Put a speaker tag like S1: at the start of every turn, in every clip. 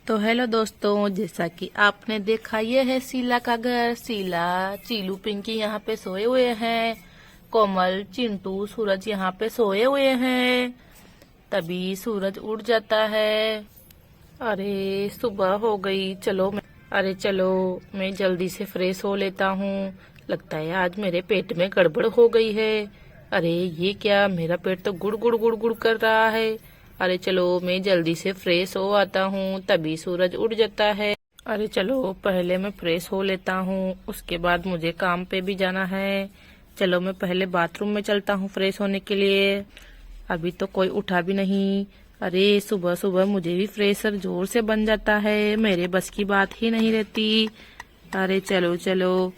S1: तो हेलो दोस्तों, जैसा कि आपने देखा ये है शीला का घर। शीला, चीलू, पिंकी यहाँ पे सोए हुए हैं। कोमल, चिंटू, सूरज यहाँ पे सोए हुए हैं। तभी सूरज उठ जाता है। अरे सुबह हो गई, चलो मैं जल्दी से फ्रेश हो लेता हूँ। लगता है आज मेरे पेट में गड़बड़ हो गई है। अरे ये क्या, मेरा पेट तो गुड़ गुड़ गुड़ गुड़ कर रहा है। अरे चलो मैं जल्दी से फ्रेश हो आता हूँ। तभी सूरज उठ जाता है। अरे चलो पहले मैं फ्रेश हो लेता हूँ, उसके बाद मुझे काम पे भी जाना है। चलो मैं पहले बाथरूम में चलता हूँ फ्रेश होने के लिए। अभी तो कोई उठा भी नहीं। अरे सुबह सुबह मुझे भी फ्रेशर जोर से बन जाता है, मेरे बस की बात ही नहीं रहती। अरे चलो चलो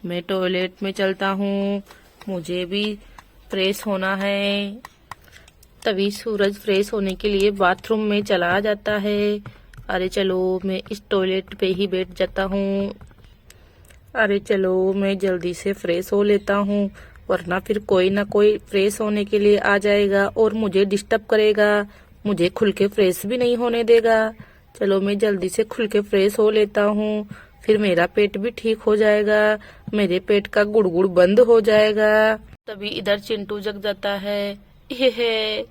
S1: मैं टॉयलेट में चलता हूँ, मुझे भी फ्रेश होना है। तभी सूरज फ्रेश होने के लिए बाथरूम में चला जाता है। अरे चलो मैं इस टॉयलेट पे ही बैठ जाता हूँ। अरे चलो मैं जल्दी से फ्रेश हो लेता हूँ, वरना फिर कोई ना कोई फ्रेश होने के लिए आ जाएगा और मुझे डिस्टर्ब करेगा, मुझे खुल के फ्रेश भी नहीं होने देगा। चलो मैं जल्दी से खुल के फ्रेश हो लेता हूँ, फिर मेरा पेट भी ठीक हो जाएगा, मेरे पेट का गुड़गुड़ बंद हो जाएगा। तभी इधर चिंटू जग जाता है। हे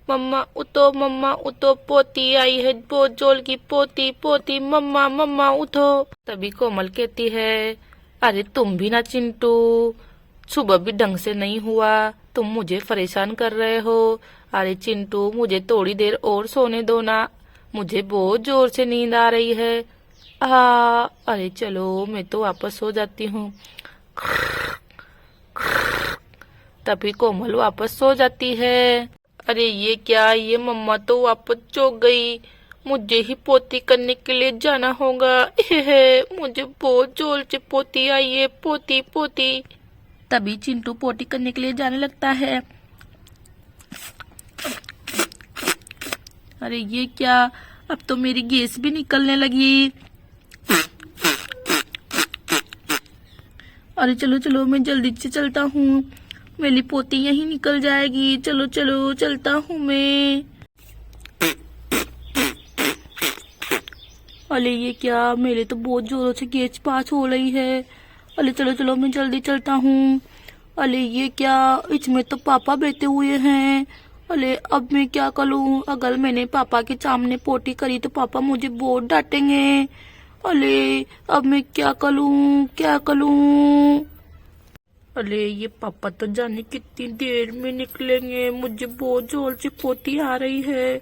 S1: मम्मा उठो, पोती आई है, बहुत जोल की पोती पोती, मम्मा मम्मा उठो। तभी कोमल कहती है, अरे तुम भी ना चिंटू, सुबह भी ढंग से नहीं हुआ, तुम मुझे परेशान कर रहे हो। अरे चिंटू मुझे थोड़ी देर और सोने दो ना, मुझे बहुत जोर से नींद आ रही है। अरे चलो मैं तो वापस सो जाती हूँ। तभी कोमल वापस सो जाती है। अरे ये क्या, ये मम्मा तो वापस सो गई, मुझे ही पोती करने के लिए जाना होगा। मुझे बहुत जोर से पोती आई है, पोती पोती। तभी चिंटू पोटी करने के लिए जाने लगता है। अरे ये क्या, अब तो मेरी गैस भी निकलने लगी। अरे चलो चलो मैं जल्दी से चलता हूँ, मेरी पोती यहीं निकल जाएगी। चलो चलो चलता हूँ मैं। अरे ये क्या, मेरे तो बहुत जोरों से गैस पास हो रही है। अरे चलो चलो मैं जल्दी चलता हूँ। अरे ये क्या, इसमें तो पापा बैठे हुए हैं। अरे अब मैं क्या करूँ, अगर मैंने पापा के सामने पोटी करी तो पापा मुझे बहुत डांटेंगे। अरे अब मैं क्या करूँ क्या करूँ। अरे ये पापा तो जाने कितनी देर में निकलेंगे, मुझे बहुत जोर से पोती आ रही है।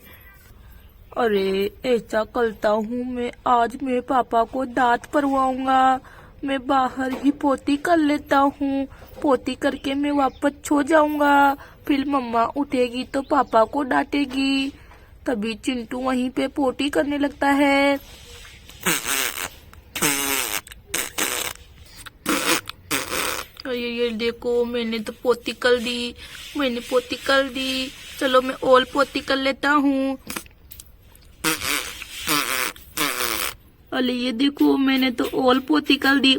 S1: अरे ऐसा करता हूँ मैं, आज मैं पापा को दांत परवाऊंगा। मैं बाहर ही पोती कर लेता हूँ, पोती करके मैं वापस सो जाऊंगा, फिर मम्मा उठेगी तो पापा को डांटेगी। तभी चिंटू वहीं पे पोटी करने लगता है। ये देखो मैंने तो पोती कर दी, मैंने पोती कर दी। चलो मैं और पोती कर लेता हूँ। अरे ये देखो मैंने तो और पोती कर दी।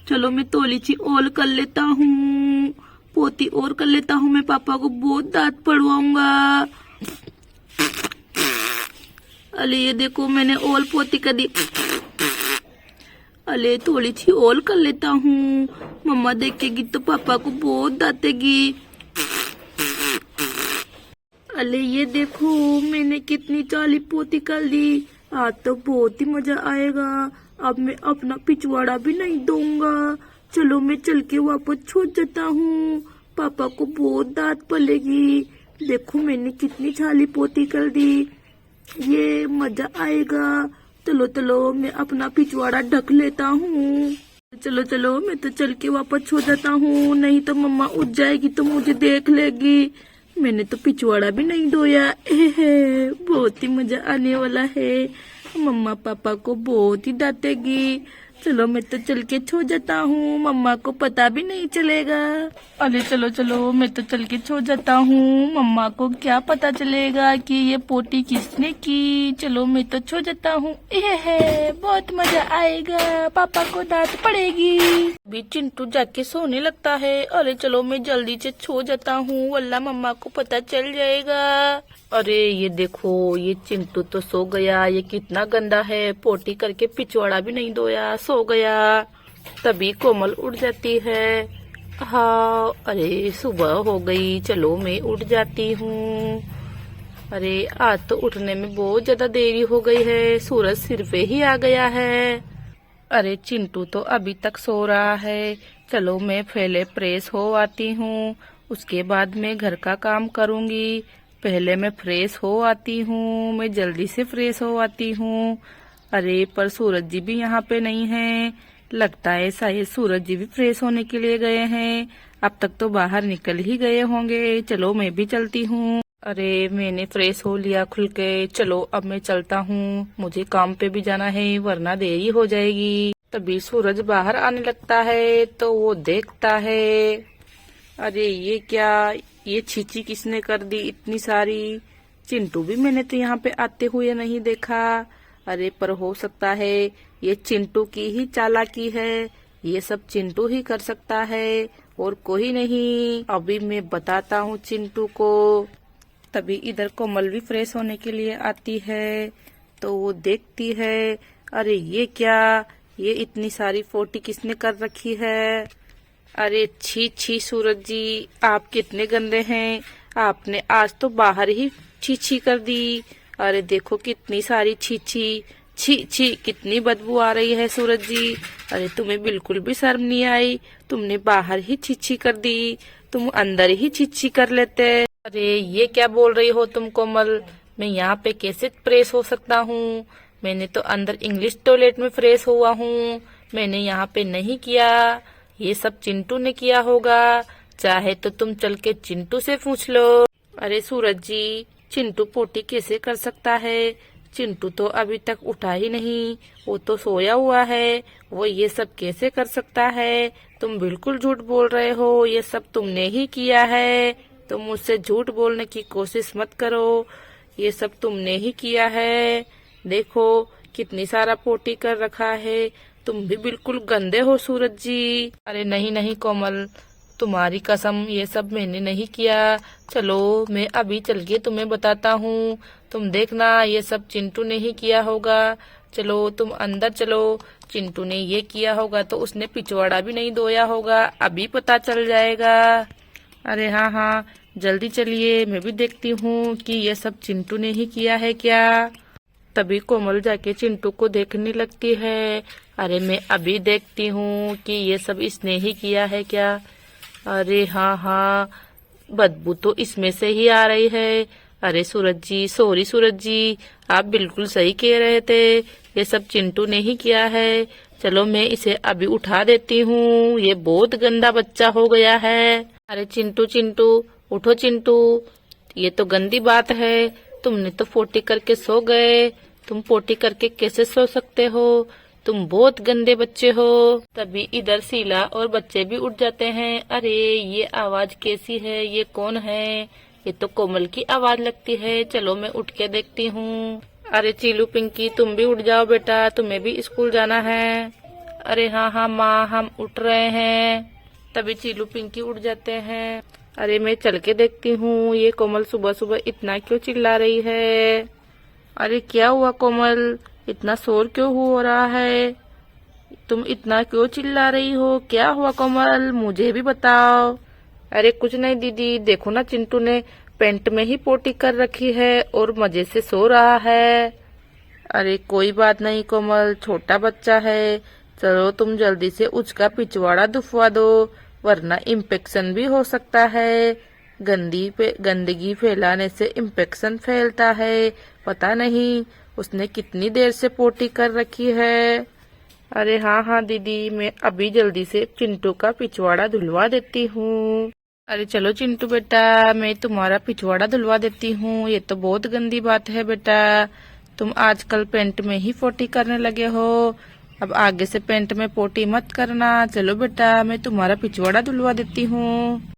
S1: चलो मैं थोड़ी सी और कर लेता हूँ, पोती और कर लेता हूँ, मैं पापा को बहुत दांत पड़वाऊंगा। अरे ये देखो मैंने और पोती कर दी। अरे थोड़ी सी और कर लेता हूँ, मम्मा देखेगी तो पापा को बहुत डांटेगी। अरे ये देखो मैंने कितनी चाली पोती कर दी, आज तो बहुत ही मजा आएगा। अब मैं अपना पिछवाड़ा भी नहीं दूंगा। चलो मैं चल के वापस छोड़ जाता हूँ, पापा को बहुत डांट पड़ेगी। देखो मैंने कितनी चाली पोती कर दी, ये मजा आएगा। चलो चलो मैं अपना पिछवाड़ा ढक लेता हूँ। चलो चलो मैं तो चल के वापस सो जाता हूँ, नहीं तो मम्मा उठ जाएगी तो मुझे देख लेगी। मैंने तो पिछवाड़ा भी नहीं धोया। बहुत ही मजा आने वाला है, मम्मा पापा को बहुत ही डांटेगी। चलो मैं तो चल के छो जाता हूँ, मम्मा को पता भी नहीं चलेगा। अरे चलो चलो मैं तो चल के छो जाता हूँ, मम्मा को क्या पता चलेगा कि ये पोटी किसने की। चलो मैं तो छो जाता हूँ। ये है, बहुत मजा आएगा, पापा को डांट पड़ेगी। भी चिंटू जाके सोने लगता है। अरे चलो मैं जल्दी से छो जाता हूँ, वरना मम्मा को पता चल जाएगा। अरे ये देखो, ये चिंटू तो सो गया। ये कितना गंदा है, पोटी करके पिछवाड़ा भी नहीं धोया, सो गया। तभी कोमल उठ जाती है। हाँ, अरे सुबह हो गई, चलो मैं उठ जाती हूँ। अरे आज तो उठने में बहुत ज्यादा देरी हो गई है, सूरज सिर पे ही आ गया है। अरे चिंटू तो अभी तक सो रहा है। चलो मैं पहले फ्रेश हो आती हूँ, उसके बाद मैं घर का काम करूँगी। पहले मैं फ्रेश हो आती हूँ, मैं जल्दी से फ्रेश हो आती हूँ। अरे पर सूरज जी भी यहाँ पे नहीं है। लगता है शायद सूरज जी भी फ्रेश होने के लिए गए हैं। अब तक तो बाहर निकल ही गए होंगे। चलो मैं भी चलती हूँ। अरे मैंने फ्रेश हो लिया खुल के। चलो अब मैं चलता हूँ, मुझे काम पे भी जाना है, वरना देरी हो जाएगी। तभी सूरज बाहर आने लगता है तो वो देखता है। अरे ये क्या, ये छींची किसने कर दी इतनी सारी। चिंटू भी मैंने तो यहाँ पे आते हुए नहीं देखा। अरे पर हो सकता है ये चिंटू की ही चालाकी है, ये सब चिंटू ही कर सकता है और कोई नहीं। अभी मैं बताता हूँ चिंटू को। तभी इधर कोमल भी फ्रेश होने के लिए आती है तो वो देखती है। अरे ये क्या, ये इतनी सारी फोटी किसने कर रखी है। अरे छी छी सूरज जी, आप कितने गंदे हैं, आपने आज तो बाहर ही छी छी कर दी। अरे देखो कितनी सारी छी छी, छी छी कितनी बदबू आ रही है सूरज जी। अरे तुम्हें बिल्कुल भी शर्म नहीं आई, तुमने बाहर ही छी छी कर दी, तुम अंदर ही छी छी कर लेते। अरे ये क्या बोल रही हो तुम कोमल, मैं यहाँ पे कैसे फ्रेश हो सकता हूँ। मैंने तो अंदर इंग्लिश टॉयलेट में फ्रेश हुआ हूँ, मैंने यहाँ पे नहीं किया। ये सब चिंटू ने किया होगा, चाहे तो तुम चल के चिंटू से पूछ लो। अरे सूरज जी, चिंटू पोटी कैसे कर सकता है, चिंटू तो अभी तक उठा ही नहीं, वो तो सोया हुआ है, वो ये सब कैसे कर सकता है। तुम बिल्कुल झूठ बोल रहे हो, ये सब तुमने ही किया है। तुम मुझसे झूठ बोलने की कोशिश मत करो, ये सब तुमने ही किया है। देखो कितनी सारा पोटी कर रखा है, तुम भी बिल्कुल गंदे हो सूरज जी। अरे नहीं नहीं कोमल, तुम्हारी कसम, ये सब मैंने नहीं किया। चलो मैं अभी चल के तुम्हें बताता हूँ, तुम देखना ये सब चिंटू ने ही किया होगा। चलो तुम अंदर चलो, चिंटू ने ये किया होगा तो उसने पिछवाड़ा भी नहीं धोया होगा, अभी पता चल जाएगा। अरे हाँ हाँ जल्दी चलिए, मैं भी देखती हूँ कि ये सब चिंटू ने ही किया है क्या। तभी कोमल जाके चिंटू को देखने लगती है। अरे मैं अभी देखती हूँ कि ये सब इसने ही किया है क्या। अरे हाँ हाँ, बदबू तो इसमें से ही आ रही है। अरे सूरज जी, सॉरी सूरज जी, आप बिल्कुल सही कह रहे थे, ये सब चिंटू ने ही किया है। चलो मैं इसे अभी उठा देती हूँ, ये बहुत गंदा बच्चा हो गया है। अरे चिंटू चिंटू उठो चिंटू, ये तो गंदी बात है, तुमने तो पोटी करके सो गए, तुम पोटी करके कैसे सो सकते हो, तुम बहुत गंदे बच्चे हो। तभी इधर शीला और बच्चे भी उठ जाते हैं। अरे ये आवाज कैसी है, ये कौन है, ये तो कोमल की आवाज लगती है, चलो मैं उठ के देखती हूँ। अरे चीलू पिंकी तुम भी उठ जाओ बेटा, तुम्हें भी स्कूल जाना है। अरे हाँ हाँ माँ, हम उठ रहे हैं। तभी चीलू पिंकी उठ जाते हैं। अरे मैं चल के देखती हूँ, ये कोमल सुबह सुबह इतना क्यों चिल्ला रही है। अरे क्या हुआ कोमल, इतना शोर क्यों हो रहा है, तुम इतना क्यों चिल्ला रही हो, क्या हुआ कोमल, मुझे भी बताओ। अरे कुछ नहीं दीदी, देखो ना चिंटू ने पेंट में ही पोटी कर रखी है और मजे से सो रहा है। अरे कोई बात नहीं कोमल, छोटा बच्चा है, चलो तुम जल्दी से उसका पिछवाड़ा दुफवा दो, वरना इन्फेक्शन भी हो सकता है। गंदगी फैलाने से इन्फेक्शन फैलता है, पता नहीं उसने कितनी देर से पोटी कर रखी है। अरे हाँ हाँ दीदी, मैं अभी जल्दी से चिंटू का पिछवाड़ा धुलवा देती हूँ। अरे चलो चिंटू बेटा, मैं तुम्हारा पिछवाड़ा धुलवा देती हूँ, ये तो बहुत गंदी बात है बेटा, तुम आजकल पेंट में ही पोटी करने लगे हो, अब आगे से पेंट में पोटी मत करना। चलो बेटा, मैं तुम्हारा पिछवाड़ा धुलवा देती हूँ।